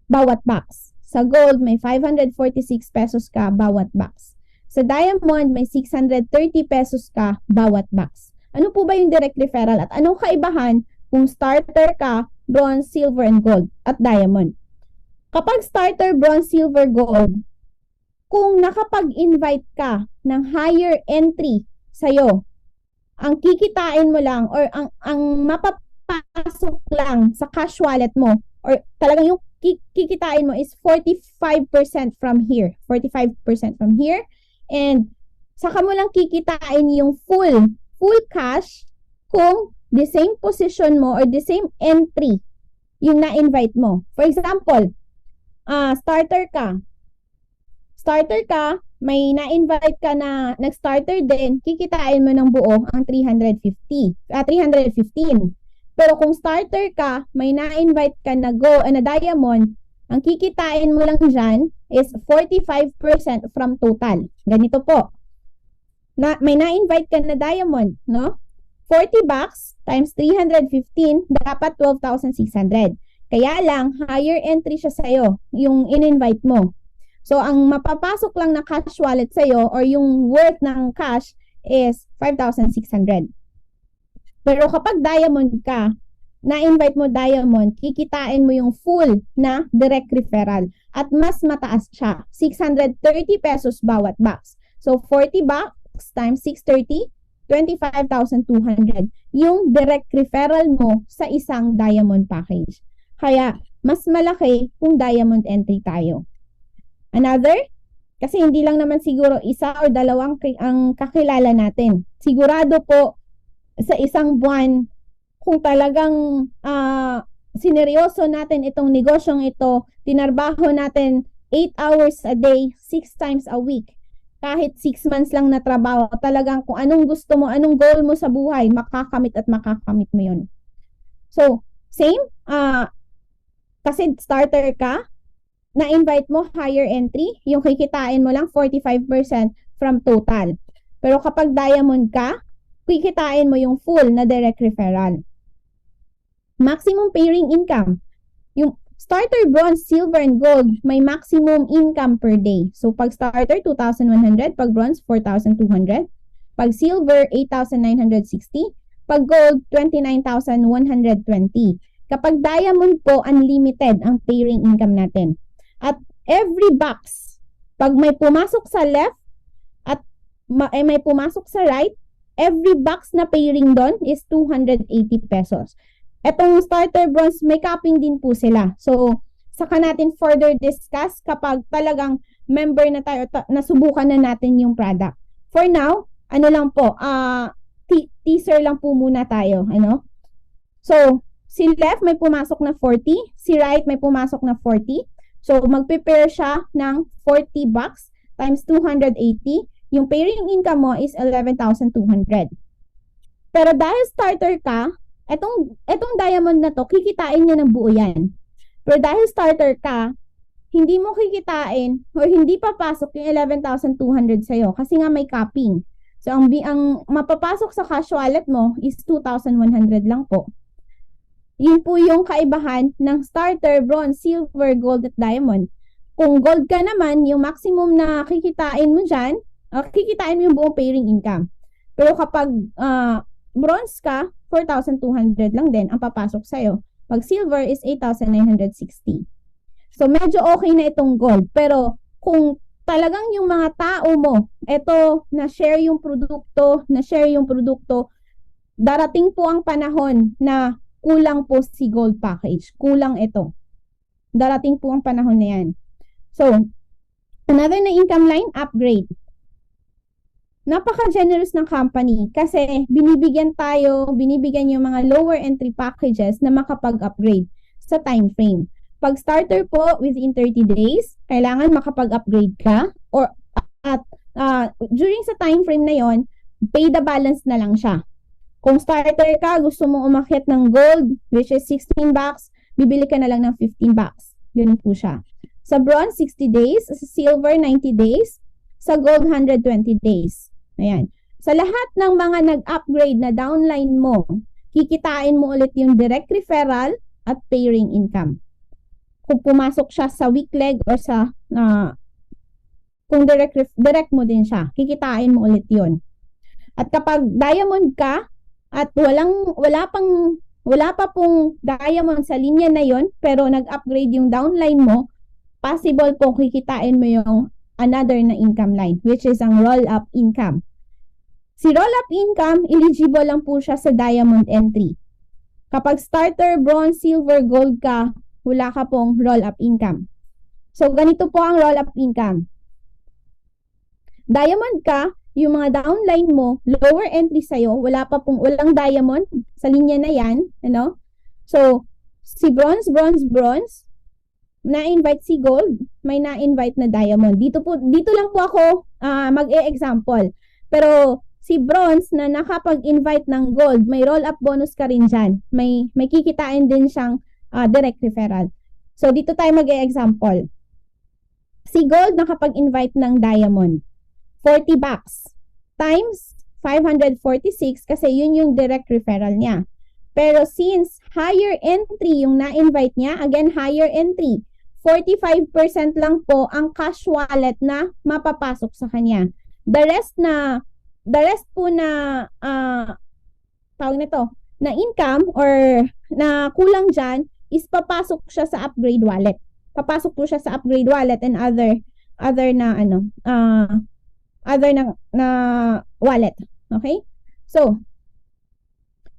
bawat box. Sa gold, may 546 pesos ka bawat box. Sa diamond, may 630 pesos ka bawat box. Ano po ba yung direct referral at anong kaibahan kung starter ka, bronze, silver, and gold at diamond? Kapag starter, bronze, silver, gold, kung nakapag-invite ka ng higher entry sa'yo, ang kikitain mo lang or ang mapapasok lang sa cash wallet mo or talagang yung kikitain mo is 45% from here. 45% from here. And saka mo lang kikitain yung full cash kung the same position mo or the same entry yung na-invite mo. For example, starter ka, may na-invite ka na nag-starter din, kikitain mo ng buo ang 315. Pero kung starter ka, may na-invite ka na na diamond, ang kikitain mo lang dyan is 45% from total. Ganito po. May na-invite ka na diamond, no? 40 bucks times 315, dapat 12,600. Kaya lang, higher entry siya sa'yo, yung in-invite mo. So, ang mapapasok lang na cash wallet sa'yo or yung worth ng cash is 5,600. Pero kapag diamond ka, na-invite mo diamond, kikitain mo yung full na direct referral. At mas mataas siya, 630 pesos bawat box. So, 40 bucks times 630, 25,200 yung direct referral mo sa isang diamond package. Kaya, mas malaki kung diamond entry tayo. Another, kasi hindi lang naman siguro isa or dalawang ang kakilala natin. Sigurado po sa isang buwan, kung talagang sineryoso natin itong negosyong ito, tinarbaho natin 8 hours a day, 6 times a week. Kahit 6 months lang na trabaho, talagang kung anong gusto mo, anong goal mo sa buhay, makakamit at makakamit mo yun. So, same, kasi starter ka, na-invite mo higher entry, yung kikitain mo lang 45% from total. Pero kapag diamond ka, kikitain mo yung full na direct referral. Maximum pairing income. Yung starter, bronze, silver, and gold, may maximum income per day. So, pag starter, 2,100. Pag bronze, 4,200. Pag silver, 8,960. Pag gold, 29,120. Kapag diamond po, unlimited ang pairing income natin. At every box, pag may pumasok sa left at may pumasok sa right, every box na pairing doon is 280 pesos. Etong starter bronze, may capping din po sila. So, saka natin further discuss kapag talagang member na tayo, nasubukan na natin yung product. For now, ano lang po, teaser lang po muna tayo. Ano? So, si left may pumasok na 40, si right may pumasok na 40. So, mag-prepare siya ng 40 bucks times 280. Yung pairing income mo is 11,200. Pero dahil starter ka, etong diamond na to, kikitain niya ng buo yan. Pero dahil starter ka, hindi mo kikitain o hindi papasok yung 11,200 sa'yo kasi nga may capping. So, ang mapapasok sa cash wallet mo is 2,100 lang po. Yun po yung kaibahan ng starter, bronze, silver, gold, at diamond. Kung gold ka naman, yung maximum na kikitain mo dyan, kikitain mo yung buong pairing income. Pero kapag bronze ka, 4,200 lang din ang papasok sa'yo. Pag silver is 8,960. So, medyo okay na itong gold. Pero kung talagang yung mga tao mo, eto, na-share yung produkto, darating po ang panahon na kulang po si gold package. Kulang ito. Darating po ang panahon na yan. So, another na income line, upgrade. Napaka-generous ng company kasi binibigyan yung mga lower entry packages na makapag-upgrade sa time frame. Pag starter po, within 30 days, kailangan makapag-upgrade ka during sa time frame na yon, pay the balance na lang siya. Kung starter ka, gusto mong umakyat ng gold, which is 16 bucks, bibili ka na lang ng 15 bucks. Ganun po siya. Sa bronze, 60 days. Sa silver, 90 days. Sa gold, 120 days. Ayan. Sa lahat ng mga nag-upgrade na downline mo, kikitain mo ulit yung direct referral at pairing income. Kung pumasok siya sa weak leg or sa, kung direct mo din siya, kikitain mo ulit yun. At kapag diamond ka, at wala pa pong diamond sa linya na yon, pero nag-upgrade yung downline mo, possible po kikitain mo yung another na income line, which is ang roll-up income. Si roll-up income, eligible lang po siya sa diamond entry. Kapag starter, bronze, silver, gold ka, wala ka pong roll-up income. So, ganito po ang roll-up income. Diamond ka, yung mga downline mo, lower entry sa'yo, walang diamond sa linya na yan, ano? So, si bronze, na-invite si gold, may na-invite na diamond. Dito lang po ako mag-e-example. Pero si bronze na nakapag-invite ng gold, may roll-up bonus ka rin dyan. May kikitain din siyang direct referral. So, dito tayo mag-e-example. Si gold nakapag-invite ng diamond. 40 bucks times 546 kasi yun yung direct referral niya. Pero since higher entry yung na-invite niya, again, higher entry, 45% lang po ang cash wallet na mapapasok sa kanya. The rest po na tawag nito, na income or na kulang dyan is papasok siya sa upgrade wallet. Papasok po siya sa upgrade wallet and other na wallet. Okay? So,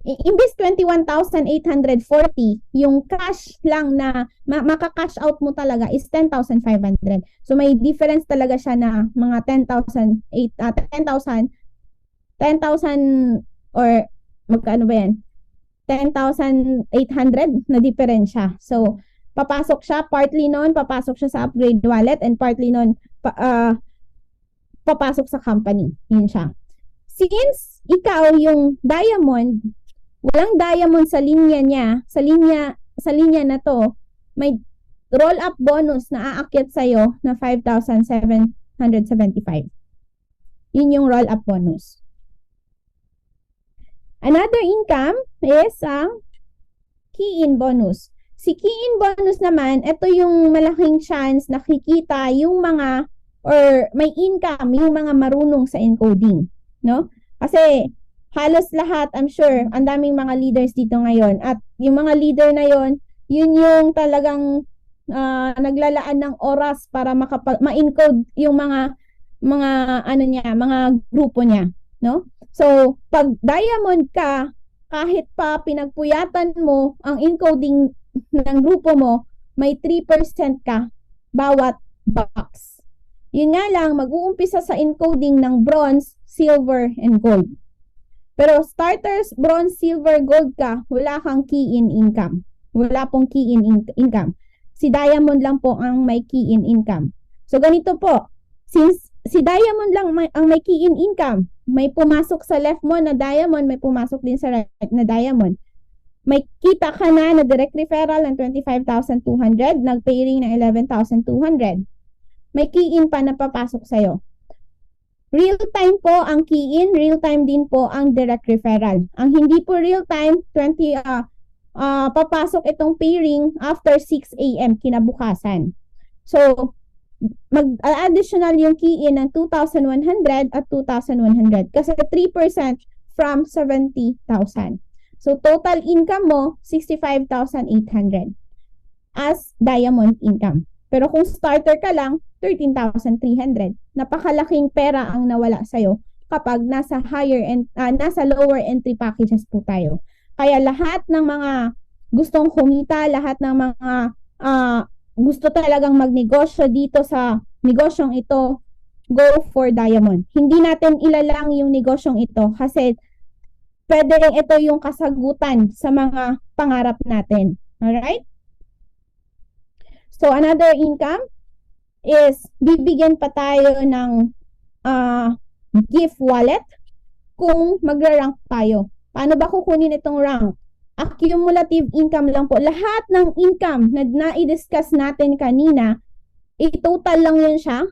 imbis 21,840, yung cash lang na maka-cash out mo talaga is 10,500. So, may difference talaga siya na mga 10,000 or magkano ba yan? 10,800 na diferensya. So, papasok siya, partly nun, papasok siya sa upgrade wallet and partly nun, papasok sa company. Yun siya. Since ikaw yung diamond, walang diamond sa linya niya, sa linya na to, may roll-up bonus na aakyat sa'yo na 5,775. Yun yung roll-up bonus. Another income is ang key-in bonus. Si key-in bonus naman, ito yung malaking chance na kikita yung mga or may income yung mga marunong sa encoding, no? Kasi halos lahat, I'm sure, ang daming mga leaders dito ngayon at yung mga leader na yon, yun yung talagang naglalaan ng oras para ma-encode yung mga grupo niya, no? So, pag diamond ka, kahit pa pinagpuyatan mo ang encoding ng grupo mo, may 3% ka bawat box. Yun nga lang, mag-uumpisa sa encoding ng bronze, silver, and gold. Pero starters, bronze, silver, gold ka, wala kang key-in income. Wala pong key-in income. Si diamond lang po ang may key-in income. So, ganito po. Since si diamond lang ang may key-in income, may pumasok sa left mo na diamond, may pumasok din sa right na diamond. May kita ka na direct referral ng 25,200, nag-paying ng 11,200. May key-in pa na papasok sa'yo. Real-time po ang key-in, real-time din po ang direct referral. Ang hindi po real-time, papasok itong pairing after 6 a.m. kinabukasan. So, mag-additional yung key-in ng 2,100 at 2,100 kasi 3% from 70,000. So, total income mo, 65,800 as diamond income. Pero kung starter ka lang, 13,300. Napakalaking pera ang nawala sa'yo kapag nasa lower entry packages po tayo. Kaya lahat ng mga gustong kumita, lahat ng mga gusto talagang magnegosyo dito sa negosyong ito, go for diamond. Hindi natin ilalang yung negosyong ito kasi pwede rin ito yung kasagutan sa mga pangarap natin. Alright? So, another income is bibigyan pa tayo ng gift wallet kung magra-rank tayo. Paano ba kukunin itong rank? Accumulative income lang po. Lahat ng income na na-discuss natin kanina, i-total lang yun siya.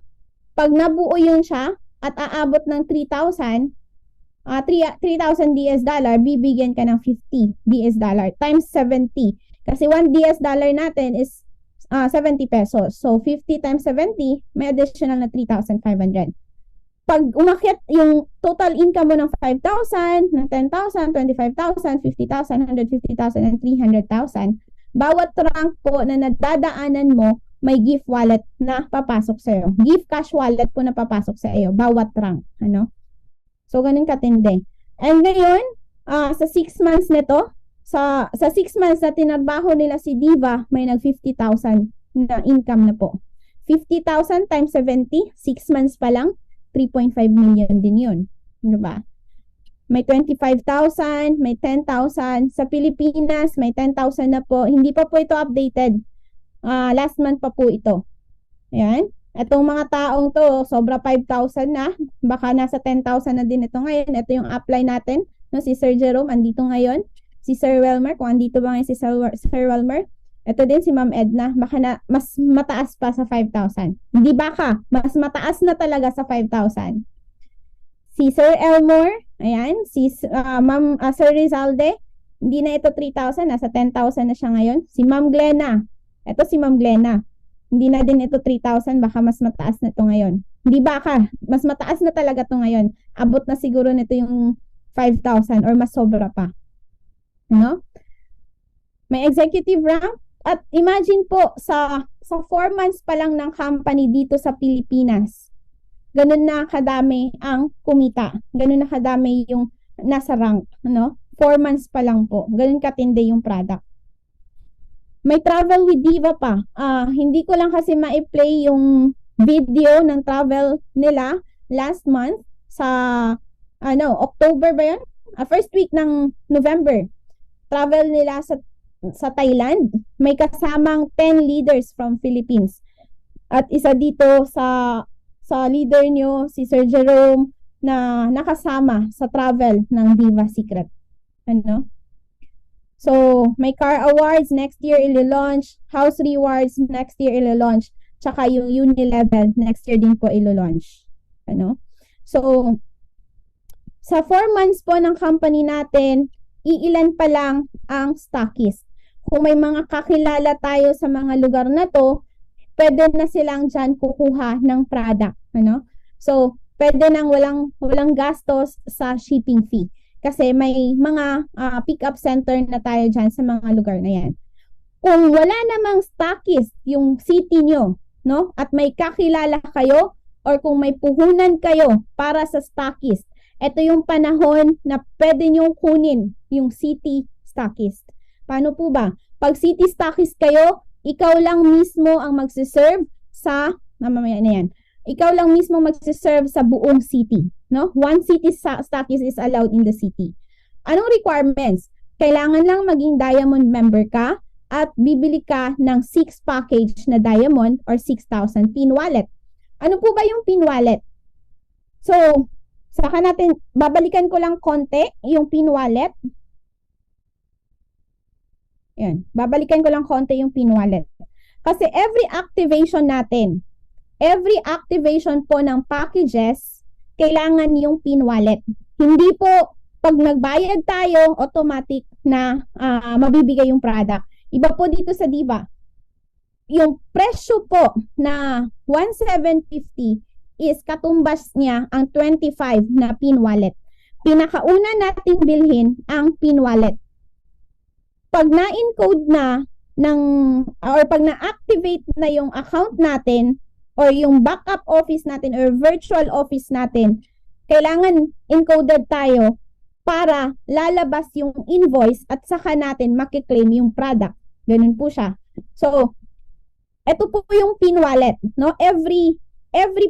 Pag nabuo yun siya at aabot ng 3,000 DS dollar, bibigyan ka ng 50 DS dollar times 70. Kasi 1 DS dollar natin is 70 pesos. So, 50 times 70, may additional na 3,500. Pag umakyat yung total income mo ng 5,000, ng 10,000, 25,000, 50,000, 150,000, and 300,000, bawat rank po na nadadaanan mo, may gift wallet na papasok sa iyo. Gift cash wallet po na papasok sa iyo, bawat rank. Ano? So, ganun katindi. And ngayon, sa 6 months nito, sa 6 months na tinarbaho nila si Diva, may nag 50,000 na income na po. 50,000 times 70, 6 months pa lang, 3.5 million din yun. Ano ba? May 25,000, may 10,000. Sa Pilipinas, may 10,000 na po. Hindi pa po ito updated. Last month pa po ito. Ayan. Itong mga taong to, sobra 5,000 na. Baka nasa 10,000 na din ito ngayon. Ito yung apply natin. No, si Sir Jerome, andito ngayon. Si Sir Welmer, kung andito ba ngayon si Sir Welmer. Ito din si Ma'am Edna. Baka na, mas mataas pa sa 5,000. Hindi baka, mas mataas na talaga sa 5,000. Si Sir Elmore, ayan. Si Sir Rizalde, hindi na ito 3,000, nasa 10,000 na siya ngayon. Si Ma'am Glenna. Ito si Ma'am Glenna. Hindi na din ito 3,000, baka mas mataas na ito ngayon. Hindi baka, mas mataas na talaga ito ngayon. Abot na siguro nito yung 5,000 or mas sobra pa. No? May executive rank. At imagine po, sa 4 months pa lang ng company dito sa Pilipinas, ganun na kadami ang kumita. Ganun na kadami yung nasa rank. No? 4 months pa lang po. Ganun katindi yung product. May travel with Diva pa. Hindi ko lang kasi ma-play yung video ng travel nila last month sa October ba yun? First week ng November. Travel nila sa Thailand. May kasamang 10 leaders from Philippines. At isa dito sa leader nyo, si Sir Jerome, na nakasama sa travel ng Diva Secret. Ano? So, may car awards next year ilo-launch, house rewards next year ilo-launch, tsaka yung Unilevel next year din po ilo-launch. Ano? So, sa 4 months po ng company natin, iilan pa lang ang stockist. Kung may mga kakilala tayo sa mga lugar na to, pwede na silang dyan kukuha ng product. Ano? So, pwede nang walang gastos sa shipping fee. Kasi may mga pick-up center na tayo dyan sa mga lugar na yan. Kung wala namang stockist yung city nyo, no? At may kakilala kayo or kung may puhunan kayo para sa stockist, ito yung panahon na pwede nyong kunin yung city stockist. Paano po ba? Pag city stockist kayo, ikaw lang mismo ang magsiserve sa, mamaya na yan, ikaw lang mismo magsiserve sa buong city. No? 1 city stockist is allowed in the city. Anong requirements? Kailangan lang maging Diamond member ka at bibili ka ng 6 package na Diamond or 6,000 PIN wallet. Ano po ba yung PIN wallet? So, saka natin, babalikan ko lang konti yung PIN wallet. Yan, babalikan ko lang konti yung PIN wallet. Kasi every activation po ng packages, kailangan yung PIN wallet. Hindi po pag nagbayad tayo, automatic na mabibigay yung product. Iba po dito sa Diva. Yung presyo po na 1,750 is katumbas niya ang 25 na PIN wallet. Pinakauna nating bilhin ang PIN wallet. Pag na-encode na or pag na-activate na yung account natin, or yung backup office natin or virtual office natin, kailangan encoded tayo para lalabas yung invoice at saka natin makiklaim yung product. Ganun po siya. So, ito po yung PIN wallet. No? Every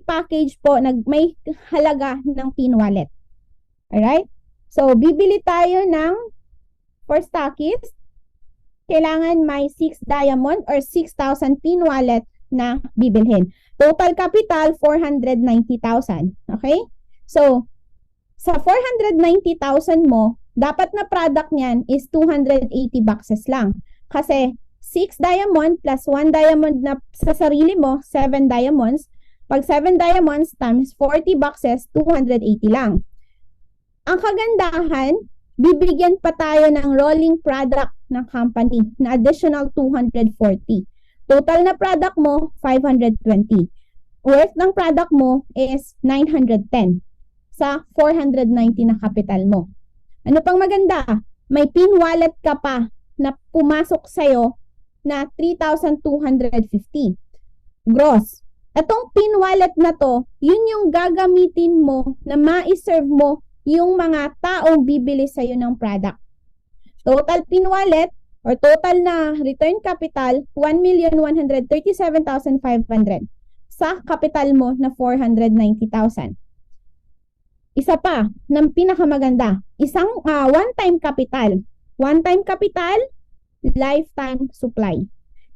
package po may halaga ng PIN wallet. Alright? So, bibili tayo ng for stockist, kailangan may 6 diamond or 6,000 PIN wallet na bibilhin. Total capital, 490,000. Okay? So, sa 490,000 mo, dapat na product niyan is 280 boxes lang. Kasi 6 diamond plus 1 diamond na sa sarili mo, 7 diamonds. Pag 7 diamonds times 40 boxes, 280 lang. Ang kagandahan, bibigyan pa tayo ng rolling product ng company na additional 240. Total na product mo, 520. Worth ng product mo is 910 sa 490 na capital mo. Ano pang maganda? May PIN wallet ka pa na pumasok sa'yo na 3,250 gross. Itong PIN wallet na to, yun yung gagamitin mo na ma-serve mo yung mga taong bibili sa'yo ng product. Total PIN wallet or total na return capital, 1,137,500 sa capital mo na 490,000. Isa pa, ng pinakamaganda, isang one-time capital. One-time capital, lifetime supply.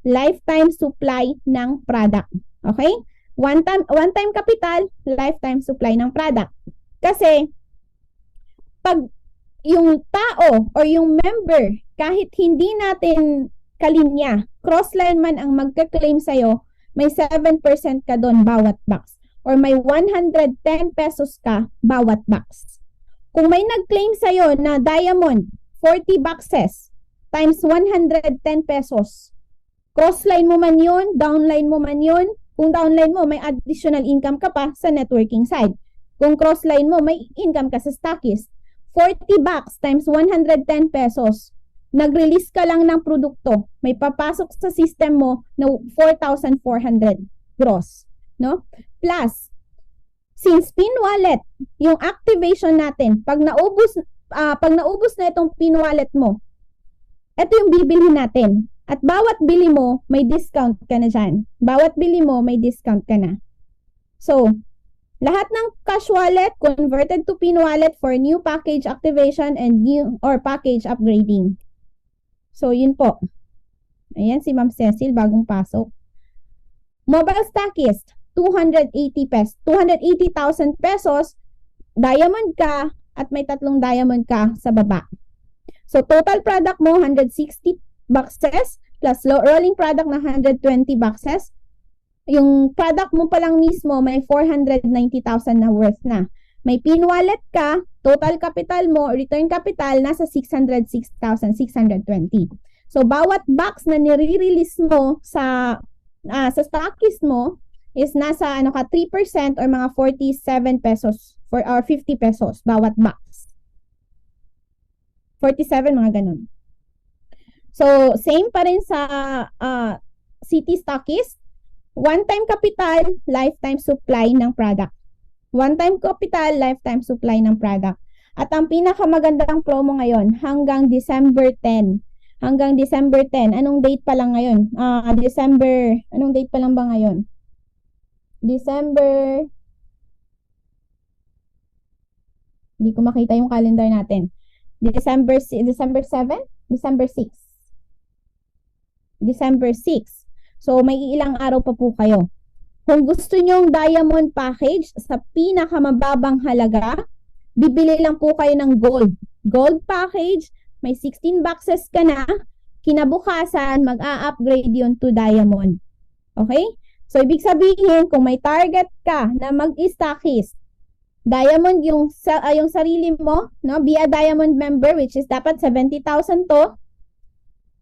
Lifetime supply ng product. Okay? One time capital, lifetime supply ng product. Kasi, pag yung tao or yung member, kahit hindi natin kalinya, crossline man ang magka-claim sa'yo, may 7% ka doon bawat box. Or may 110 pesos ka bawat box. Kung may nag-claim sa'yo na diamond, 40 boxes, times 110 pesos. Crossline mo man yun, downline mo man yun. Kung downline mo, may additional income ka pa sa networking side. Kung crossline mo, may income ka sa stockist. 40 bucks times 110 pesos. Nag-release ka lang ng produkto. May papasok sa system mo na 4,400 gross. No? Plus, since pin wallet, yung activation natin, pag naubos na itong pin wallet mo, ito yung bibilhin natin. At bawat bili mo, may discount ka na dyan. Bawat bili mo, may discount ka na. So, lahat ng cash wallet converted to pin wallet for new package activation and new or package upgrading. So, yun po. Ayan, si Ma'am Cecil, bagong pasok. Mobile Stockist, 280,000 pesos. Diamond ka at may 3 diamond ka sa baba. So, total product mo, 160 boxes plus rolling product na 120 boxes. Yung product mo pa lang mismo may 490,000 na worth na. May pin wallet ka, total capital mo, return capital nasa 606,620. So bawat box na nire-release mo sa stockist mo is nasa 3% or mga 47 pesos or 50 pesos bawat box. 47 mga ganun. So, same pa rin sa City Stockist. One-time capital, lifetime supply ng product. One-time capital, lifetime supply ng product. At ang pinakamagandang promo ngayon, hanggang December 10. Hanggang December 10. Anong date pa lang ngayon? Anong date pa lang ba ngayon? December... Hindi ko makita yung calendar natin. December 7? December 6. December 6. So, may ilang araw pa po kayo. Kung gusto nyong diamond package sa pinakamababang halaga, bibili lang po kayo ng gold. Gold package, may 16 boxes ka na. Kinabukasan, mag-a-upgrade yun to diamond. Okay? So, ibig sabihin, kung may target ka na mag-stockist, diamond yung sarili mo, no? Be a diamond member, which is dapat 70,000 to.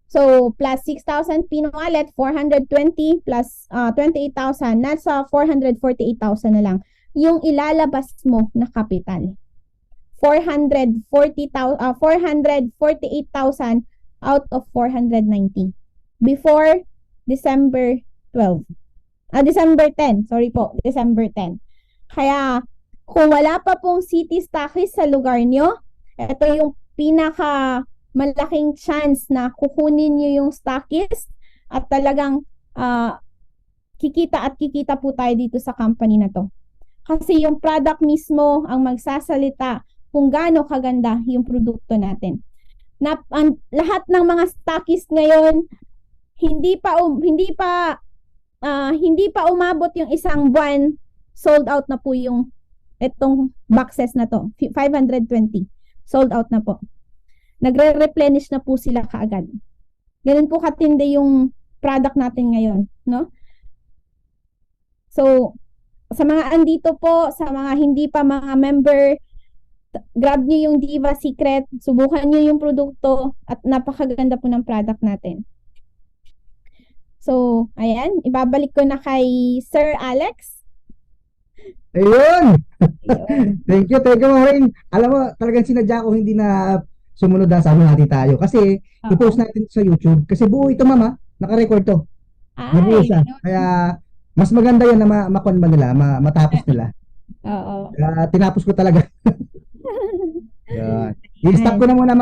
So, plus 6,000 pin wallet, 420 plus 28,000, nasa 448,000 na lang. Yung ilalabas mo na capital. 448,000 out of 490. Before December 12. December 10. Sorry po, December 10. Kaya, kung wala pa pong City Stockist sa lugar nyo, ito yung malaking chance na kukunin nyo yung stockist at talagang kikita po tayo dito sa company na to. Kasi yung product mismo ang magsasalita kung gaano kaganda yung produkto natin. Lahat ng mga stockist ngayon hindi pa umabot yung isang buwan, sold out na po yung itong boxes na to. 520 sold out na po. Nagre-replenish na po sila kaagad. Ganun po katindi yung product natin ngayon, no? So, sa mga andito po, sa mga hindi pa mga member, grab nyo yung Diva Secret, subukan nyo yung produkto, at napakaganda po ng product natin. So, ayan, ibabalik ko na kay Sir Alex. Ayun! Thank you, Maureen. Alam mo, talagang sinadya ko hindi na sumunod na sabi natin tayo. Kasi, i-post natin sa YouTube. Kasi buo ito, mama. Naka-record to. Buo siya. Kaya, mas maganda yun na makonma nila, matapos nila. Oo. Tinapos ko talaga. Yan. I-stop ko na muna,